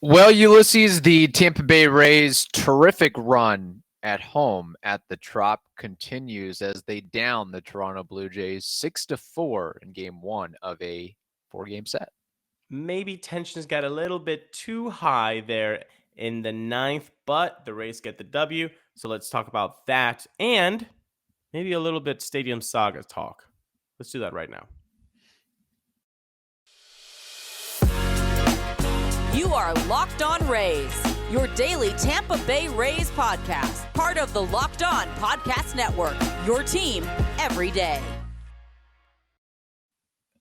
Well, Ulysses, the Tampa Bay Rays' terrific run at home at the Trop continues as they down the Toronto Blue Jays 6-4 in Game 1 of a four-game set. Maybe tensions got a little bit too high there in the ninth, but the Rays get the W. So let's talk about that and maybe a little bit Stadium Saga talk. Let's do that right now. You are Locked On Rays, your daily Tampa Bay Rays podcast, part of the Locked On Podcast Network, your team every day.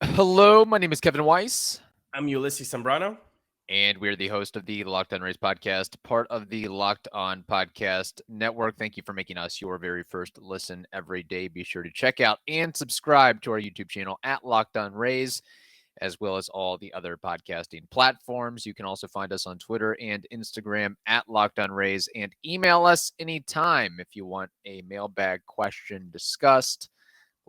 Hello, my name is Kevin Weiss. I'm Ulises Sambrano. And we're the host of the Locked On Rays podcast, part of the Locked On Podcast Network. Thank you for making us your very first listen every day. Be sure to check out and subscribe to our YouTube channel at Locked On Rays, as well as all the other podcasting platforms. You can also find us on Twitter and Instagram at Locked On Rays, and email us anytime if you want a mailbag question discussed,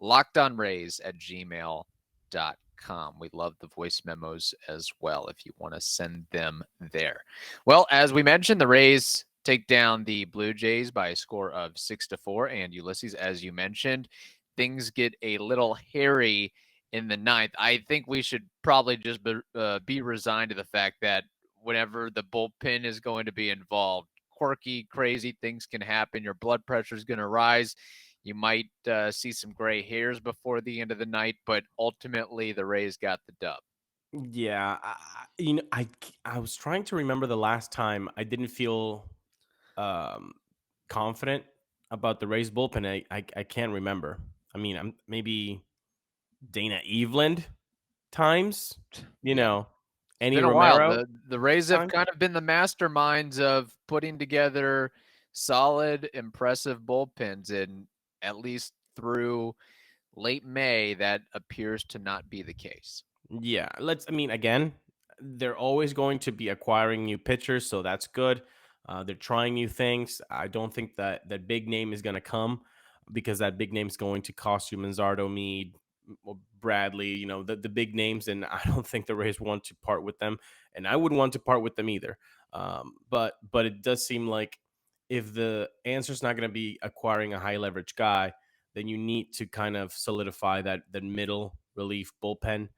lockedonrays@gmail.com. We love the voice memos as well if you want to send them there. Well, as we mentioned, the Rays take down the Blue Jays by a score of 6-4. And Ulysses, as you mentioned, things get a little hairy in the ninth. I think we should probably just be resigned to the fact that whenever the bullpen is going to be involved, quirky, crazy things can happen. Your blood pressure is going to rise. You might see some gray hairs before the end of the night, but ultimately the Rays got the dub. Yeah, I was trying to remember the last time I didn't feel confident about the Rays bullpen. I can't remember. I mean, I'm maybe Dana Eveland times, Annie Been a while. Romero. The Rays have Time? kind of been the masterminds of putting together solid, impressive bullpens, and at least through late May, that appears to not be the case. Yeah, again, they're always going to be acquiring new pitchers, so that's good. They're trying new things. I don't think that big name is going to come because that big name is going to cost you Manzardo, Mead, Bradley, the big names, and I don't think the Rays want to part with them, and I wouldn't want to part with them either. But it does seem like if the answer is not going to be acquiring a high leverage guy, then you need to kind of solidify that middle relief bullpen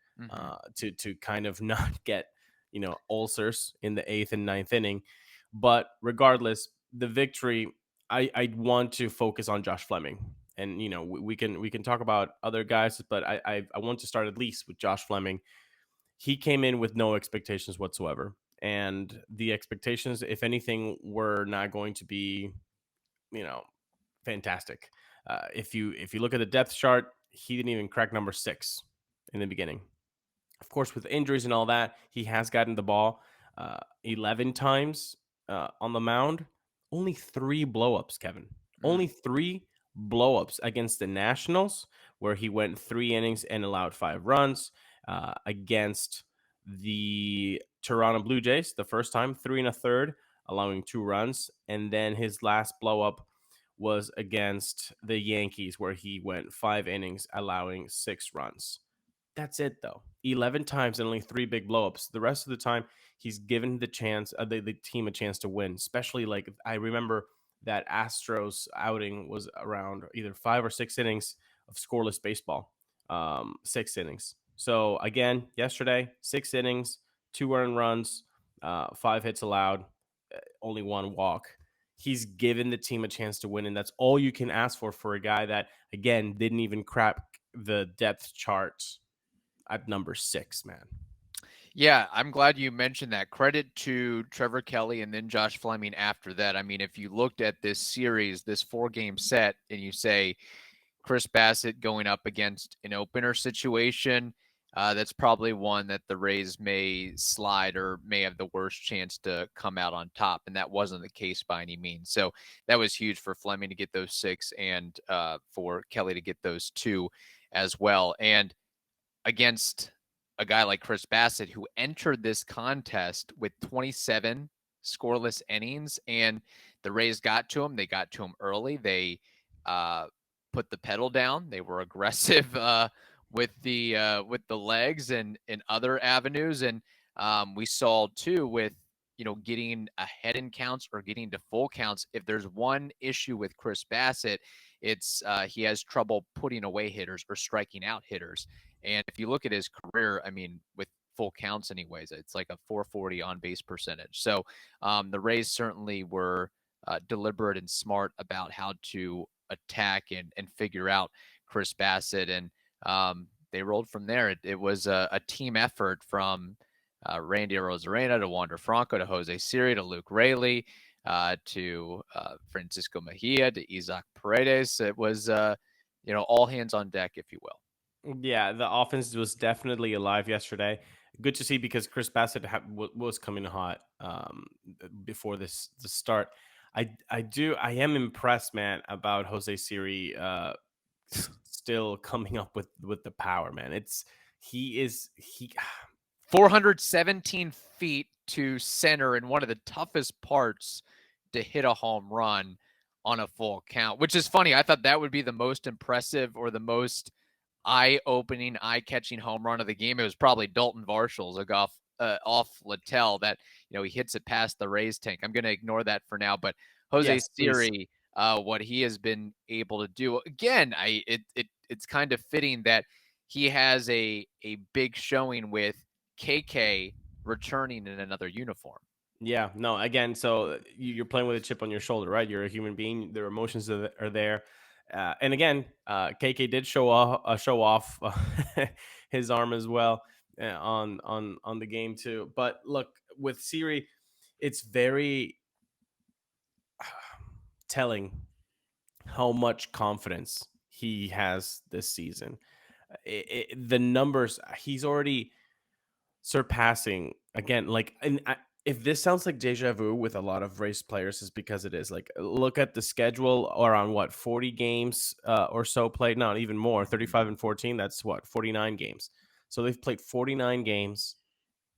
to kind of not get ulcers in the eighth and ninth inning. But regardless, the victory, I want to focus on Josh Fleming, and we can talk about other guys, but I want to start at least with Josh Fleming. He came in with no expectations whatsoever, and the expectations, if anything, were not going to be fantastic. If you look at the depth chart, he didn't even crack number 6 in the beginning. Of course, with injuries and all that, he has gotten the ball 11 times on the mound. Only 3 blowups, Kevin. Only 3 blowups against the Nationals, where he went 3 innings and allowed 5 runs. Against the Toronto Blue Jays, the first time, 3 1/3, allowing 2 runs. And then his last blowup was against the Yankees, where he went 5 innings, allowing 6 runs. That's it, though. 11 times and only 3 big blowups. The rest of the time, he's given the team a chance to win. Especially, like, I remember that Astros outing was around either 5 or 6 innings of scoreless baseball. 6 innings. So again, yesterday, 6 innings, 2 earned runs, 5 hits allowed, only 1 walk. He's given the team a chance to win, and that's all you can ask for a guy that, again, didn't even crack the depth charts at number 6, man. Yeah, I'm glad you mentioned that. Credit to Trevor Kelly and then Josh Fleming after that. I mean, if you looked at this series, this 4-game set, and you say Chris Bassitt going up against an opener situation, that's probably one that the Rays may slide or may have the worst chance to come out on top. And that wasn't the case by any means. So that was huge for Fleming to get those 6 and for Kelly to get those 2 as well. And against a guy like Chris Bassitt, who entered this contest with 27 scoreless innings, and the Rays got to him. They got to him early. They put the pedal down. They were aggressive with the legs and in other avenues. And we saw too with getting ahead in counts or getting to full counts. If there's one issue with Chris Bassitt, it's he has trouble putting away hitters or striking out hitters. And if you look at his career, I mean, with full counts anyways, it's like a 440 on base percentage. So the Rays certainly were deliberate and smart about how to attack and figure out Chris Bassitt. And they rolled from there. It was a team effort from Randy Arozarena to Wander Franco to Jose Sirí to Luke Raley to Francisco Mejia to Isaac Paredes. It was, all hands on deck, if you will. Yeah, the offense was definitely alive yesterday. Good to see because Chris Bassitt was coming hot before the start. I am impressed, man, about Jose Sirí still coming up with the power, man. He 417 feet to center in one of the toughest parts to hit a home run on a full count, which is funny. I thought that would be the most impressive or the most eye-opening, eye-catching home run of the game. It was probably Dalton Varshall's off Littell that, he hits it past the Rays tank. I'm going to ignore that for now, but Jose Sirí, what he has been able to do, again, it's kind of fitting that he has a big showing with KK returning in another uniform. Yeah, no, again, so you're playing with a chip on your shoulder, right? You're a human being. Their emotions are there. And again, KK did show off his arm as well on the game too. But look, with Sirí, it's very telling how much confidence he has this season. The numbers, he's already surpassing again. Like, if this sounds like deja vu with a lot of race players, is because it is. Like, look at the schedule, or on 40 games or so played, not even more, 35 and 14. That's 49 games. So they've played 49 games,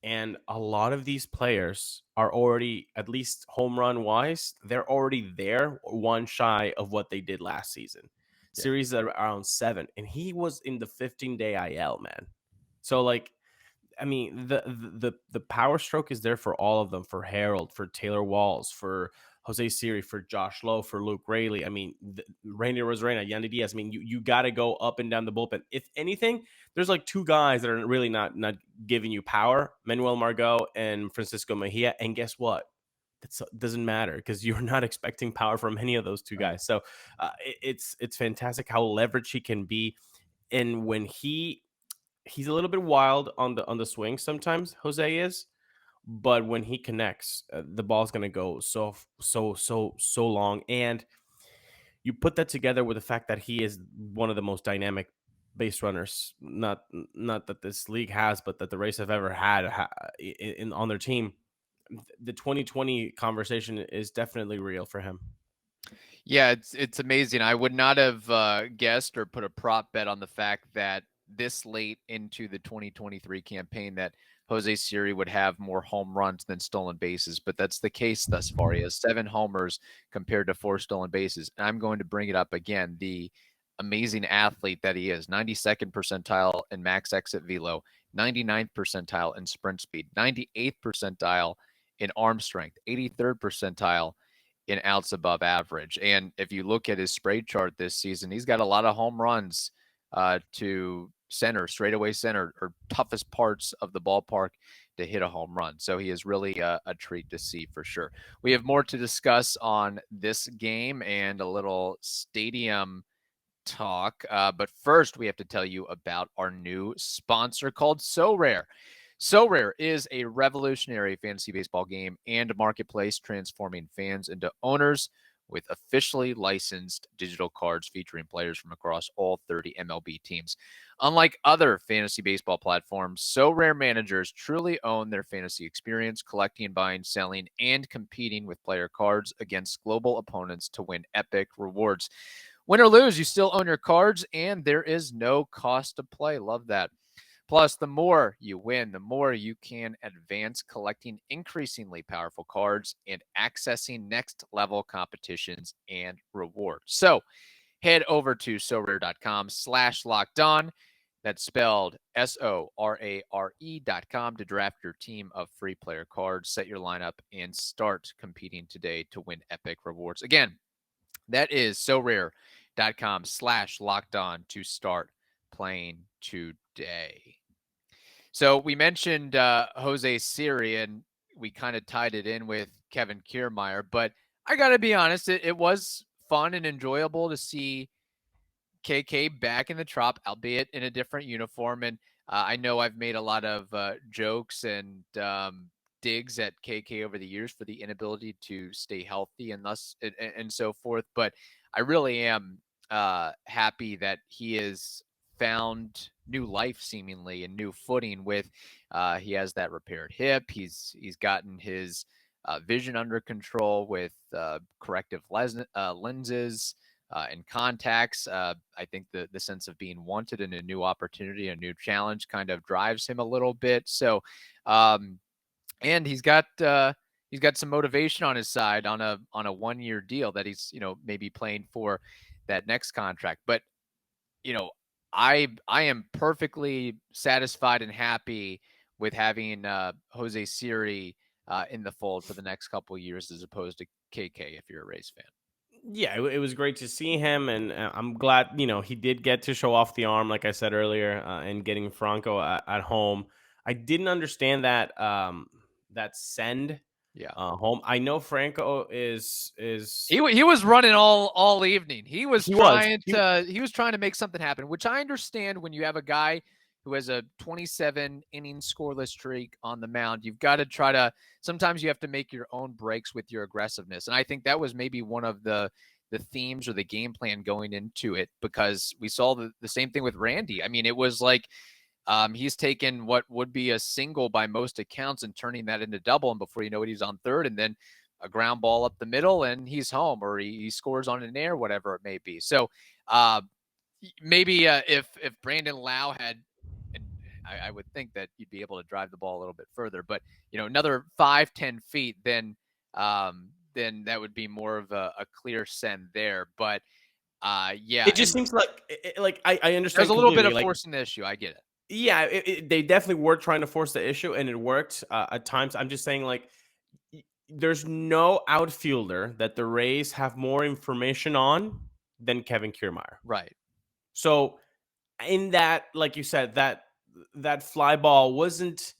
and a lot of these players are already, at least home run wise, they're already there, one shy of what they did last season. Yeah. Series are around 7, and he was in the 15-day IL, man. So, like, I mean, the power stroke is there for all of them, for Harold, for Taylor Walls, for Jose Sirí, for Josh Lowe, for Luke Raley. I mean, Randy Arozarena, Yandy Diaz. I mean, you got to go up and down the bullpen. If anything, there's like 2 guys that are really not giving you power, Manuel Margot and Francisco Mejia. And guess what? That doesn't matter because you're not expecting power from any of those 2 guys. So it's fantastic how leveraged he can be. And when he's a little bit wild on the swing sometimes, Jose is, but when he connects, the ball's going to go so long. And you put that together with the fact that he is one of the most dynamic base runners, not that this league has, but that the Rays have ever had on their team. The 2020 conversation is definitely real for him. Yeah, it's amazing. I would not have guessed or put a prop bet on the fact that this late into the 2023 campaign that Jose Sirí would have more home runs than stolen bases, but that's the case thus far. He has 7 homers compared to 4 stolen bases. And I'm going to bring it up again, the amazing athlete that he is. 92nd percentile in max exit velo, 99th percentile in sprint speed, 98th percentile in arm strength, 83rd percentile in outs above average. And if you look at his spray chart this season, he's got a lot of home runs to center, straightaway center, or toughest parts of the ballpark to hit a home run. So he is really a treat to see for sure. We have more to discuss on this game and a little stadium talk. But first, we have to tell you about our new sponsor called Sorare. Sorare is a revolutionary fantasy baseball game and marketplace transforming fans into owners with officially licensed digital cards featuring players from across all 30 MLB teams. Unlike other fantasy baseball platforms, Sorare managers truly own their fantasy experience, collecting, buying, selling, and competing with player cards against global opponents to win epic rewards. Win or lose, you still own your cards, and there is no cost to play. Love that. Plus, the more you win, the more you can advance collecting increasingly powerful cards and accessing next-level competitions and rewards. So head over to Sorare.com/lockedon. That's spelled SORARE.com to draft your team of free player cards, set your lineup, and start competing today to win epic rewards. Again, that is sorare.com/lockedon to start playing today. So we mentioned Jose Sirí, and we kind of tied it in with Kevin Kiermaier, but I got to be honest, it was fun and enjoyable to see KK back in the Trop, albeit in a different uniform. And I know I've made a lot of jokes and digs at KK over the years for the inability to stay healthy and thus and so forth. But I really am happy that he has found new life seemingly and new footing with he has that repaired hip. He's gotten his vision under control with corrective lenses and contacts. I think the sense of being wanted and a new opportunity, a new challenge kind of drives him a little bit. So, and he's got some motivation on his side on a 1-year deal that he's, maybe playing for that next contract. But, I am perfectly satisfied and happy with having Jose Sirí in the fold for the next couple of years as opposed to KK if you're a Rays fan. Yeah, it was great to see him, and I'm glad he did get to show off the arm, like I said earlier, and getting Franco at home. I didn't understand that that send home. I know Franco is he was running all evening. He was he trying to make something happen, which I understand when you have a guy who has a 27 inning scoreless streak on the mound. You've got to try to, sometimes you have to make your own breaks with your aggressiveness. And I think that was maybe one of the themes or the game plan going into it, because we saw the same thing with Randy. I mean, it was like he's taken what would be a single by most accounts and turning that into double. And before you know it, he's on third, and then a ground ball up the middle and he's home, or he scores on an air, whatever it may be. So maybe if Brandon Lau had, and I would think that you'd be able to drive the ball a little bit further, but another 5-10 feet, then that would be more of a clear send there. But yeah, it just seems like I understand. There's a little bit of forcing the issue. I get it. Yeah, they definitely were trying to force the issue, and it worked at times. I'm just saying, there's no outfielder that the Rays have more information on than Kevin Kiermaier. Right. So in that, like you said, that fly ball wasn't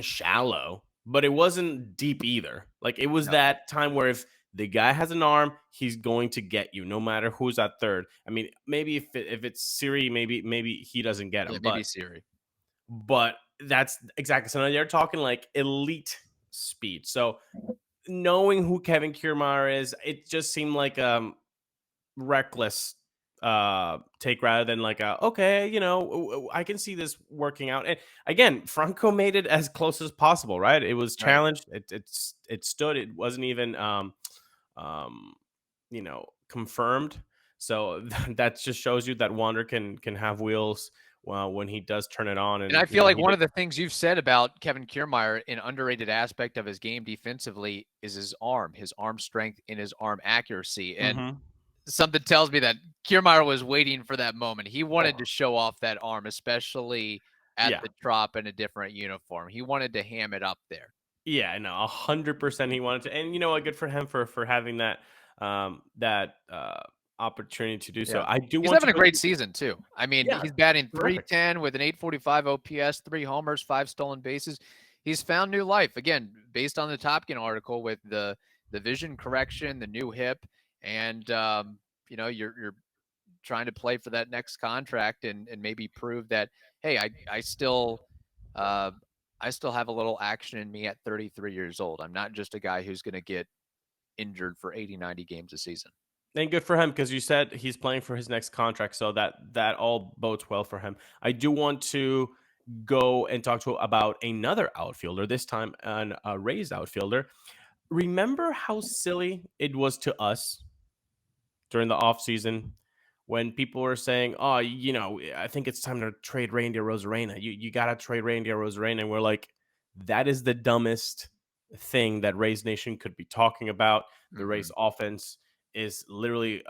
shallow, but it wasn't deep either. Like, it was that time where if the guy has an arm, he's going to get you no matter who's at third. I mean, maybe if it's Sirí, maybe he doesn't get him. Maybe Sirí. But that's exactly, so they're talking like elite speed. So knowing who Kevin Kiermaier is, it just seemed like reckless take rather than like okay, I can see this working out. And again, Franco made it as close as possible, right? It was challenged. Right. It stood. It wasn't even confirmed. So that just shows you that Wander can have wheels when he does turn it on. And I feel like one of the things you've said about Kevin Kiermaier, an underrated aspect of his game defensively, is his arm strength and his arm accuracy. And something tells me that Kiermaier was waiting for that moment. He wanted to show off that arm, especially at the Trop in a different uniform. He wanted to ham it up there. Yeah, no, 100% he wanted to. And good for him for having that opportunity to do so. He's having a great season too. I mean, he's batting .310 with an .845 OPS, 3 homers, 5 stolen bases. He's found new life again, based on the Top Gun article, with the vision correction, the new hip, and you're trying to play for that next contract and maybe prove that, hey, I still have a little action in me at 33 years old. I'm not just a guy who's going to get injured for 80, 90 games a season. And good for him, because you said he's playing for his next contract, so that all bodes well for him. I do want to go and talk about another outfielder, this time a Rays outfielder. Remember how silly it was to us during the offseason when people were saying, oh, I think it's time to trade Randy Arozarena. You got to trade Randy Arozarena. And we're like, that is the dumbest thing that Rays Nation could be talking about. The Rays offense is literally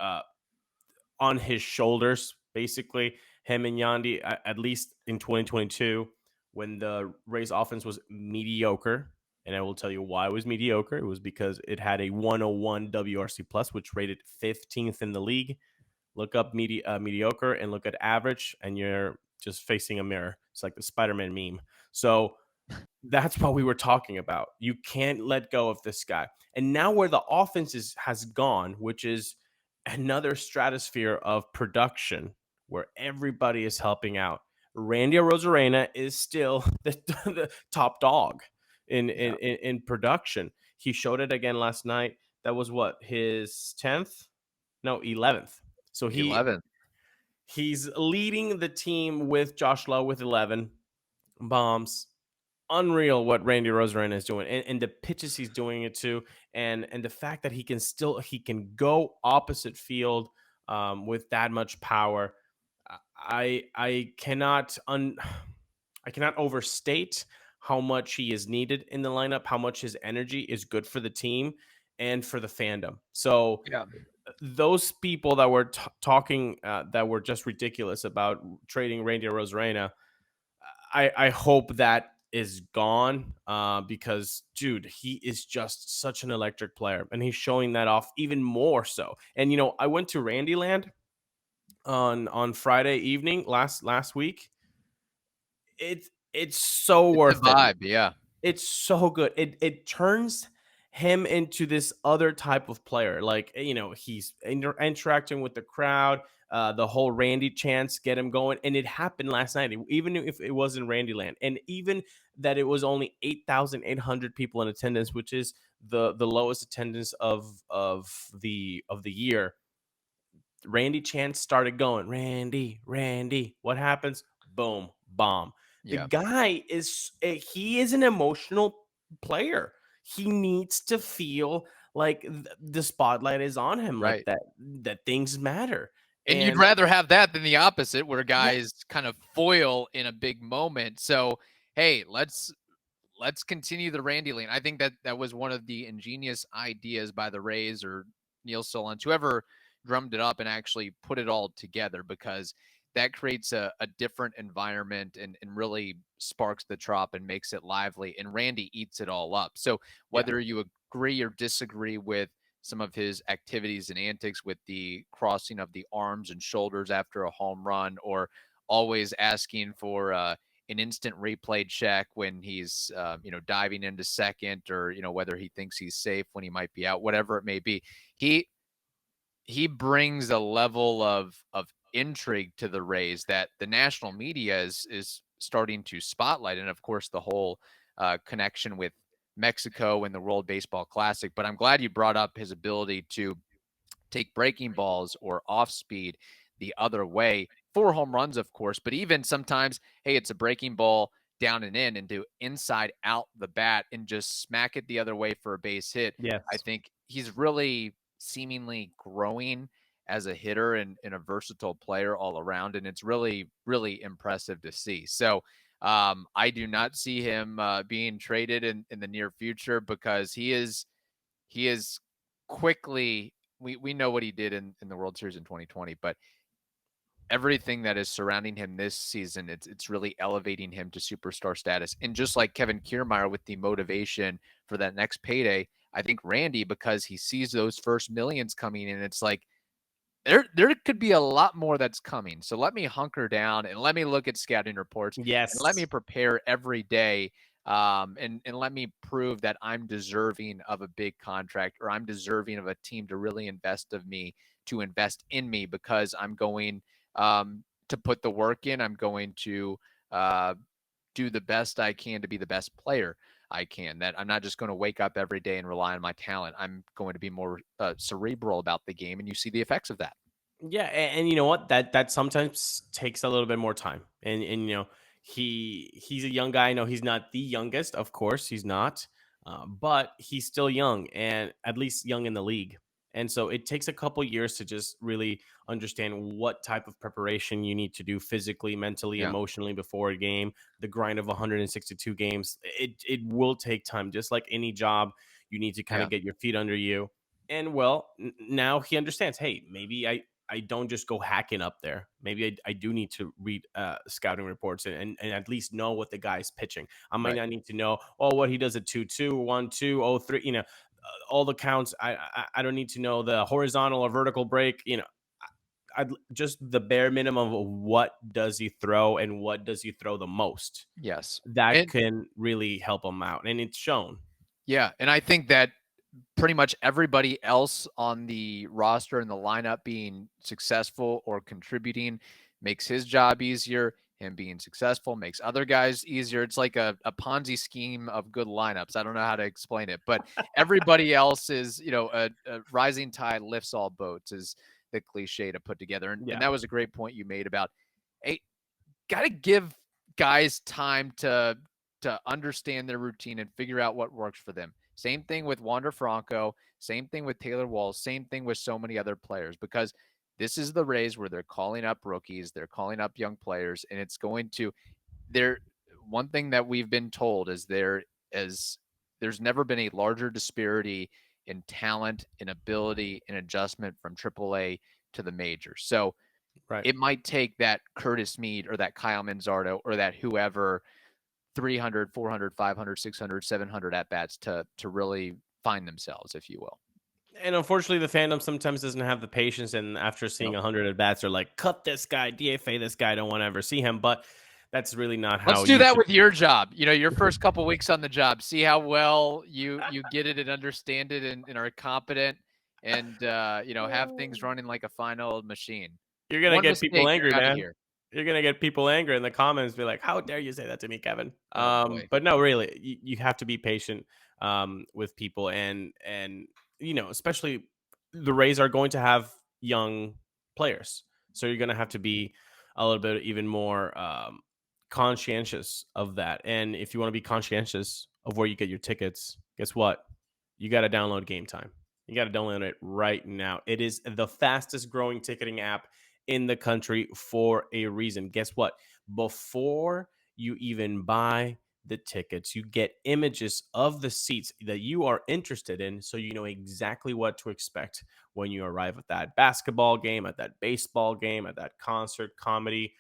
on his shoulders, basically. him and Yandy, at least in 2022, when the Rays offense was mediocre. And I will tell you why it was mediocre. It was because it had a 101 WRC plus, which rated 15th in the league. Look up mediocre and look at average, and you're just facing a mirror. It's like the Spider-Man meme. So that's what we were talking about. You can't let go of this guy. And now where the offense has gone, which is another stratosphere of production where everybody is helping out. Randy Arozarena is still the top dog in production. He showed it again last night. That was what, his 10th? No, 11th. So 11th. he's leading the team with Josh Lowe with 11 bombs. Unreal what Randy Arozarena is doing, and the pitches he's doing it to, and the fact that he can go opposite field with that much power. I cannot overstate how much he is needed in the lineup, how much his energy is good for the team and for the fandom. So those people that were talking that were just ridiculous about trading Randy Arozarena, I hope that is gone because, dude, he is just such an electric player, and he's showing that off even more so. And, I went to Randyland on Friday evening last week. It's so worth the vibe, yeah. It's so good. It turns him into this other type of player. Like, he's interacting with the crowd. The whole Randy chants get him going, and it happened last night. Even if it wasn't Randyland, and even that it was only 8,800 people in attendance, which is the lowest attendance of the year. Randy chants started going. Randy. What happens? Boom, bomb. The guy he is an emotional player. He needs to feel like the spotlight is on him, right, like that things matter. And you'd rather have that than the opposite, where guys kind of foil in a big moment. So, hey, let's continue the Randy lane. I think that was one of the ingenious ideas by the Rays or Neil Solondz, whoever drummed it up and actually put it all together, because that creates a different environment and really sparks the trop and makes it lively. And Randy eats it all up. So whether you agree or disagree with some of his activities and antics with the crossing of the arms and shoulders after a home run, or always asking for an instant replay check when he's, diving into second, or, whether he thinks he's safe when he might be out, whatever it may be, he brings a level of intrigue to the Rays that the national media is starting to spotlight. And of course, the whole connection with Mexico and the World Baseball Classic. But I'm glad you brought up his ability to take breaking balls or off speed the other way for home runs, of course. But even sometimes, hey, it's a breaking ball down and in, and do inside out the bat and just smack it the other way for a base hit. Yes. I think he's really seemingly growing as a hitter and a versatile player all around. And it's really, really impressive to see. So I do not see him being traded in the near future, because he is quickly, we know what he did in the World Series in 2020, but everything that is surrounding him this season, it's really elevating him to superstar status. And just like Kevin Kiermaier with the motivation for that next payday, I think Randy, because he sees those first millions coming in, it's like, there could be a lot more that's coming. So let me hunker down and let me look at scouting reports. Yes. And let me prepare every day. And let me prove that I'm deserving of a big contract, or I'm deserving of a team to really invest in me, because I'm going to put the work in. I'm going to do the best I can to be the best player I can. That I'm not just going to wake up every day and rely on my talent. I'm going to be more cerebral about the game, and you see the effects of that. Yeah, and you know what? That sometimes takes a little bit more time. And he's a young guy. I know he's not the youngest, of course he's not, but he's still young, and at least young in the league. And so it takes a couple years to just really understand what type of preparation you need to do physically, mentally, emotionally before a game. The grind of 162 games, it will take time. Just like any job, you need to kind of get your feet under you. And well, now he understands, hey, maybe I I don't just go hacking up there. Maybe I do need to read scouting reports and at least know what the guy's pitching. I might not need to know, what he does at 2-2, 1-2, 0-3, all the counts. I don't need to know the horizontal or vertical break, I'd just the bare minimum of what does he throw and what does he throw the most. Yes. That can really help him out. And it's shown. Yeah. And I think that pretty much everybody else on the roster and the lineup being successful or contributing makes his job easier. Him being successful makes other guys easier. It's like a Ponzi scheme of good lineups. I don't know how to explain it, but everybody else is, a rising tide lifts all boats is the cliche to put together. And that was a great point you made about, hey, got to give guys time to understand their routine and figure out what works for them. Same thing with Wander Franco, same thing with Taylor Walls, same thing with so many other players, because this is the Rays where they're calling up rookies, they're calling up young players, and it's going to one thing that we've been told is there's never been a larger disparity in talent, in ability, in adjustment from AAA to the majors. So it might take that Curtis Mead or that Kyle Manzardo or that whoever 300, 400, 500, 600, 700 at-bats to really find themselves, if you will. And unfortunately, the fandom sometimes doesn't have the patience, and after seeing 100 at-bats, they're like, cut this guy, DFA this guy, I don't want to ever see him. But that's really not how Let's do that with your job. Your first couple weeks on the job. See how well you get it and understand it and are competent and, have things running like a fine old machine. You're going to get people angry, man. Here. You're going to get people angry in the comments, be like, how dare you say that to me, Kevin? But no, really, you have to be patient with people. And especially the Rays are going to have young players. So you're going to have to be a little bit even more conscientious of that. And if you want to be conscientious of where you get your tickets, guess what? You got to download Game Time. You got to download it right now. It is the fastest growing ticketing app in the country for a reason. Guess what? Before you even buy the tickets, you get images of the seats that you are interested in, so you know exactly what to expect when you arrive at that basketball game, at that baseball game, at that concert, comedy,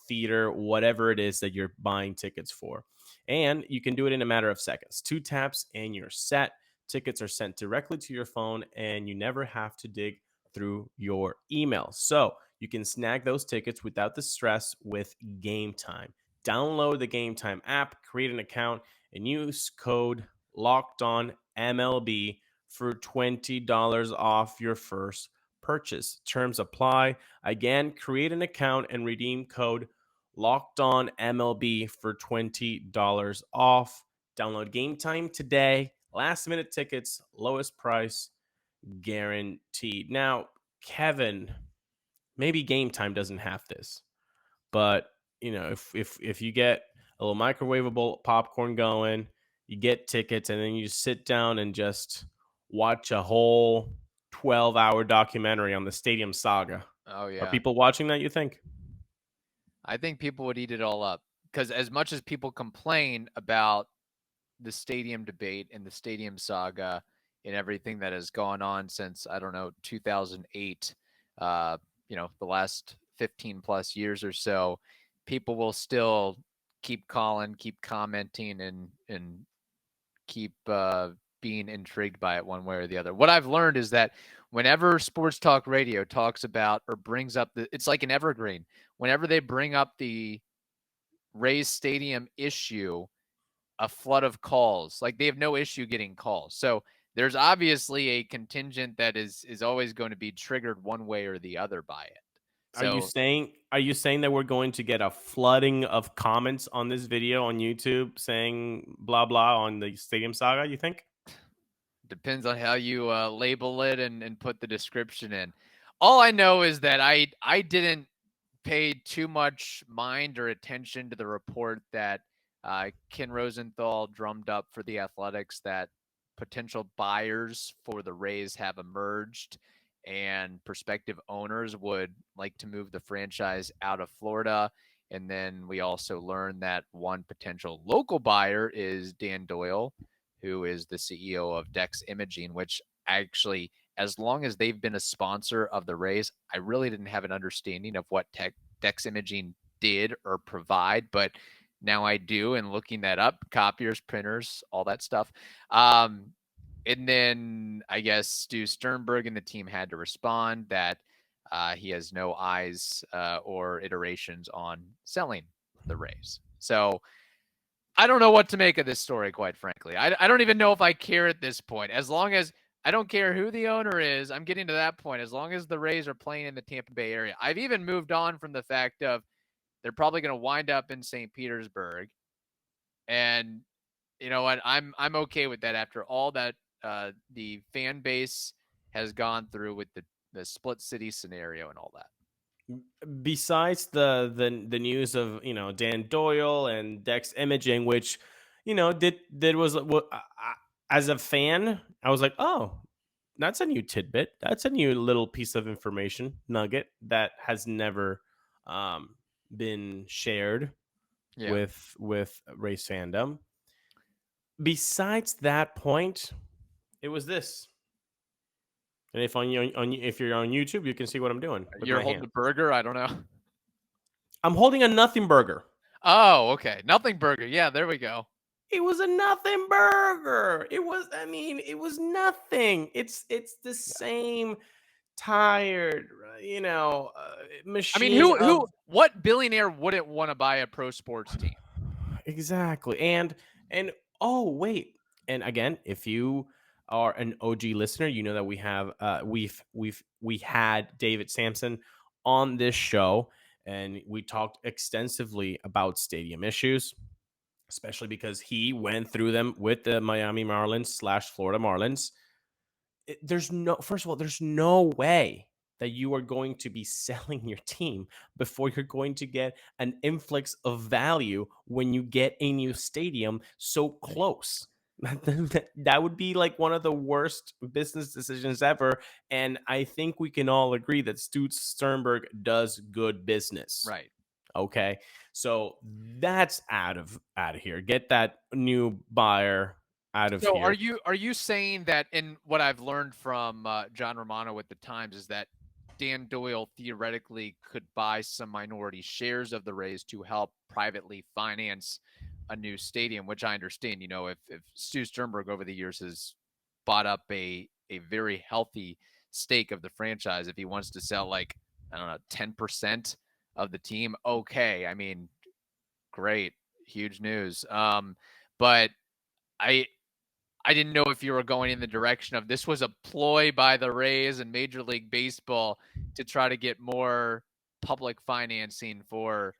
theater, whatever it is that you're buying tickets for. And you can do it in a matter of seconds. 2 taps and you're set. Tickets are sent directly to your phone, and you never have to dig through your email. So you can snag those tickets without the stress with Game Time. Download the Game Time app, create an account, and use code LOCKEDONMLB for $20 off your first purchase. Terms apply. Again, create an account and redeem code LOCKEDONMLB for $20 off. Download Game Time today. Last minute tickets, lowest price guaranteed. Now, Kevin, maybe Game Time doesn't have this, but if you get a little microwavable popcorn going, you get tickets, and then you sit down and just watch a whole 12-hour documentary on the stadium saga. Oh yeah. Are people watching that, you think? I think people would eat it all up, because as much as people complain about the stadium debate and the stadium saga and everything that has gone on since, 2008, the last 15 plus years or so, people will still keep calling, keep commenting, and keep being intrigued by it one way or the other. What I've learned is that whenever sports talk radio talks about or brings up it's like an evergreen. Whenever they bring up the Rays Stadium issue, a flood of calls. Like, they have no issue getting calls. So there's obviously a contingent that is always going to be triggered one way or the other by it. So, are you saying that we're going to get a flooding of comments on this video on YouTube saying blah blah on the stadium saga, you think? Depends on how you label it and put the description in. All I know is that I didn't pay too much mind or attention to the report that Ken Rosenthal drummed up for the Athletics that potential buyers for the Rays have emerged and prospective owners would like to move the franchise out of Florida. And then we also learned that one potential local buyer is Dan Doyle, who is the CEO of Dex Imaging, which actually as long as they've been a sponsor of the Rays, I really didn't have an understanding of what Dex Imaging did or provide, but now I do. And looking that up, copiers, printers, all that stuff. And then I guess Stu Sternberg and the team had to respond that he has no eyes or iterations on selling the Rays. So I don't know what to make of this story, quite frankly. I don't even know if I care at this point. As long as I don't care who the owner is, I'm getting to that point. As long as the Rays are playing in the Tampa Bay area. I've even moved on from the fact of they're probably going to wind up in St. Petersburg. And you know what? I'm okay with that after all that the fan base has gone through with the split city scenario and all that. Besides the news of Dan Doyle and Dex Imaging, which was as a fan, I was like, oh, that's a new tidbit. That's a new little piece of information nugget that has never been shared with Rays fandom. Besides that point, it was this. And if if you're on YouTube, you can see what I'm doing. You're holding a burger? I don't know. I'm holding a nothing burger. Oh, okay. Nothing burger. Yeah, there we go. It was a nothing burger. It was nothing. It's the same tired, machine. I mean, what billionaire wouldn't want to buy a pro sports team? Exactly. And oh, wait. And again, if you are an OG listener, you know that we have we had David Sampson on this show, and we talked extensively about stadium issues, especially because he went through them with the Miami Marlins / Florida Marlins. First of all, there's no way that you are going to be selling your team before you're going to get an influx of value when you get a new stadium so close. That would be like one of the worst business decisions ever. And I think we can all agree that Stu Sternberg does good business. Right. Okay. So that's out of here. Get that new buyer out of here. So are you saying that, in what I've learned from John Romano with the Times, is that Dan Doyle theoretically could buy some minority shares of the Rays to help privately finance a new stadium, which I understand, if Stu Sternberg over the years has bought up a very healthy stake of the franchise, if he wants to sell 10% of the team, okay. I mean, great, huge news. But I didn't know if you were going in the direction of this was a ploy by the Rays and Major League Baseball to try to get more public financing for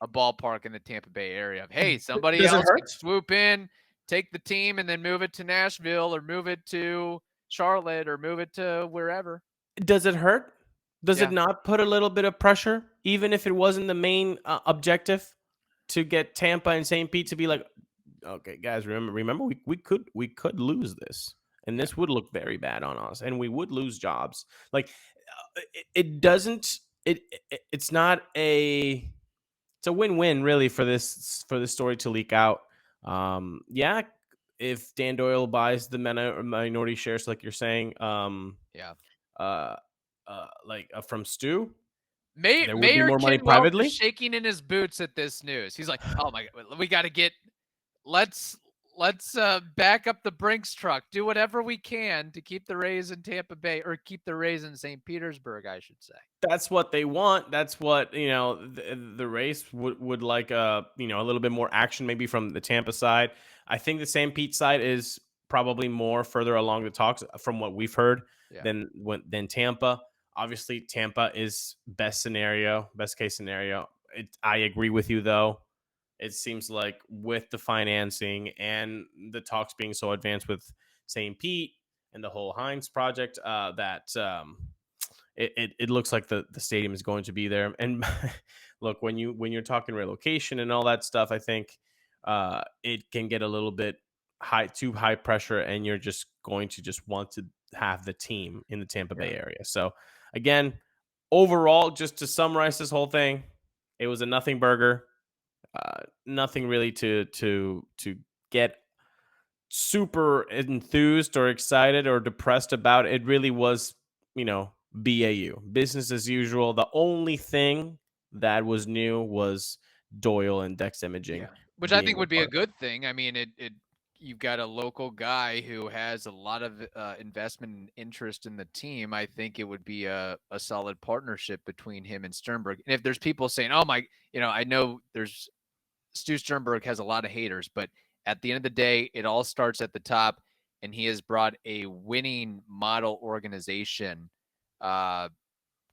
a ballpark in the Tampa Bay area. Hey, somebody else could swoop in, take the team, and then move it to Nashville or move it to Charlotte or move it to wherever. Does it hurt? Does it not put a little bit of pressure, even if it wasn't the main objective, to get Tampa and St. Pete to be like, okay, guys, remember, we could lose this, and this would look very bad on us, and we would lose jobs. Like, it doesn't. It's not a. It's a win-win, really, for this story to leak out. If Dan Doyle buys the minority shares, like you're saying, from Stu, Mayor more money Kidwell privately. is shaking in his boots at this news. He's like, "Oh my God, we got to get. Let's back up the Brinks truck. Do whatever we can to keep the Rays in Tampa Bay, or keep the Rays in St. Petersburg, I should say." That's what they want. That's what the Rays would like. A little bit more action, maybe from the Tampa side. I think the St. Pete side is probably more further along the talks from what we've heard than Tampa. Obviously, Tampa is best case scenario. I agree with you, though. It seems like with the financing and the talks being so advanced with St. Pete and the whole Hines project, it looks like the stadium is going to be there. And look, when you're talking relocation and all that stuff, I think it can get a little bit too high pressure, and you're just going to want to have the team in the Tampa Bay area. So again, overall, just to summarize this whole thing, it was a nothing burger. Nothing really to get super enthused or excited or depressed about. It really was, BAU, business as usual. The only thing that was new was Doyle and Dex Imaging. Which I think being would be a part of it. good thing. I mean, you've got a local guy who has a lot of investment and interest in the team. I think it would be a solid partnership between him and Sternberg. And if there's people saying, "Oh my," I know there's Stu Sternberg has a lot of haters, but at the end of the day, it all starts at the top, and he has brought a winning model organization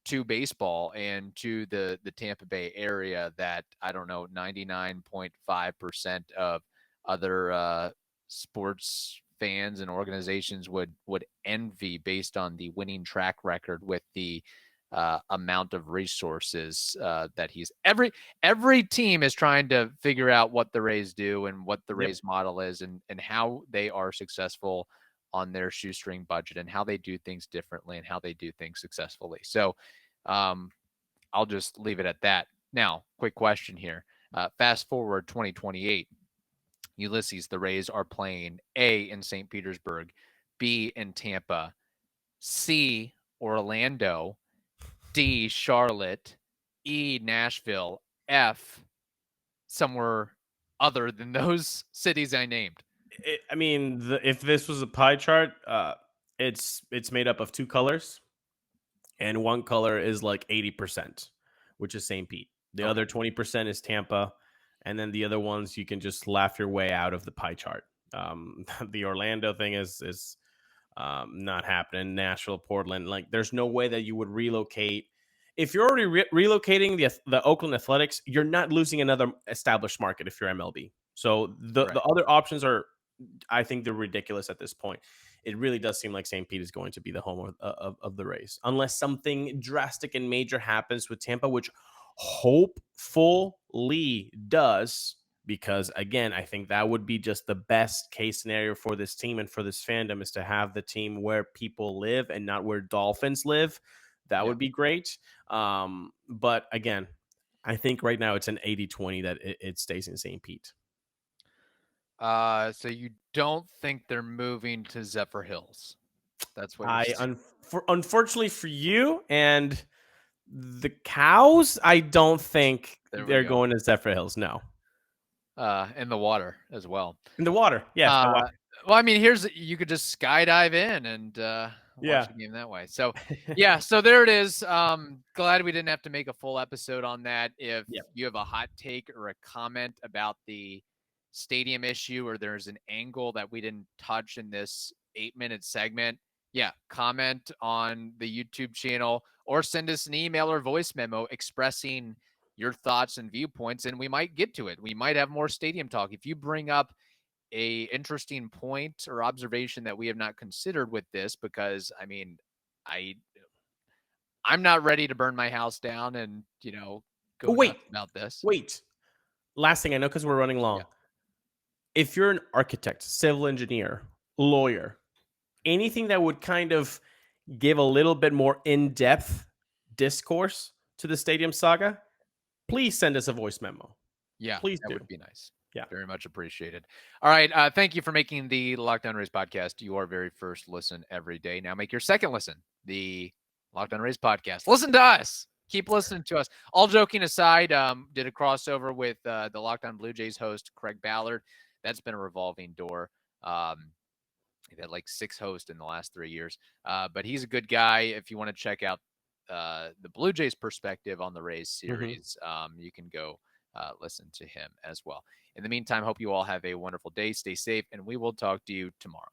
to baseball and to the Tampa Bay area that, I don't know, 99.5% of other sports fans and organizations would envy based on the winning track record with the amount of resources that he's every team is trying to figure out what the Rays do and what the Rays model is and how they are successful on their shoestring budget and how they do things differently and how they do things successfully. So I'll just leave it at that. Now, quick question here. Fast forward 2028. Ulises, the Rays are playing A, in St. Petersburg, B, in Tampa, C, Orlando, D, Charlotte, E, Nashville, F, somewhere other than those cities I named. If this was a pie chart, it's made up of two colors, and one color is like 80%, which is St. Pete. The other 20% is Tampa, and then the other ones you can just laugh your way out of the pie chart. The Orlando thing is not happening. Nashville, Portland, like there's no way that you would relocate. If you're already relocating the Oakland Athletics, you're not losing another established market if you're MLB. So the other options are, I think, they're ridiculous at this point. It really does seem like St. Pete is going to be the home of the Rays, unless something drastic and major happens with Tampa, which hopefully does. Because again, I think that would be just the best case scenario for this team and for this fandom, is to have the team where people live and not where Dolphins live. That would be great. But again, I think right now it's an 80-20 that it stays in St. Pete. So you don't think they're moving to Zephyr Hills? That's what Unfortunately for you and the Cows, I don't think they're going to Zephyr Hills. No. In the water as well. In the water, yeah. Well, I mean, you could just skydive in and watch the game that way. So, so there it is. Glad we didn't have to make a full episode on that. If you have a hot take or a comment about the stadium issue, or there's an angle that we didn't touch in this 8-minute segment, comment on the YouTube channel or send us an email or voice memo expressing your thoughts and viewpoints, and we might get to it. We might have more stadium talk. If you bring up a interesting point or observation that we have not considered with this, because I mean, I'm not ready to burn my house down and, go nuts about this. Last thing I know, because we're running long. If you're an architect, civil engineer, lawyer, anything that would kind of give a little bit more in-depth discourse to the stadium saga, please send us a voice memo. Please do. That would be nice. Very much appreciated. All right. Thank you for making the Locked On Rays podcast your very first listen every day. Now make your second listen, the Locked On Rays podcast. Listen to us. Keep listening to us. All joking aside, did a crossover with the Locked On Blue Jays host, Craig Ballard. That's been a revolving door. He's had like 6 hosts in the last 3 years. But he's a good guy. If you want to check out the Blue Jays perspective on the Rays series, you can go listen to him as well. In the meantime, hope you all have a wonderful day. Stay safe, and we will talk to you tomorrow.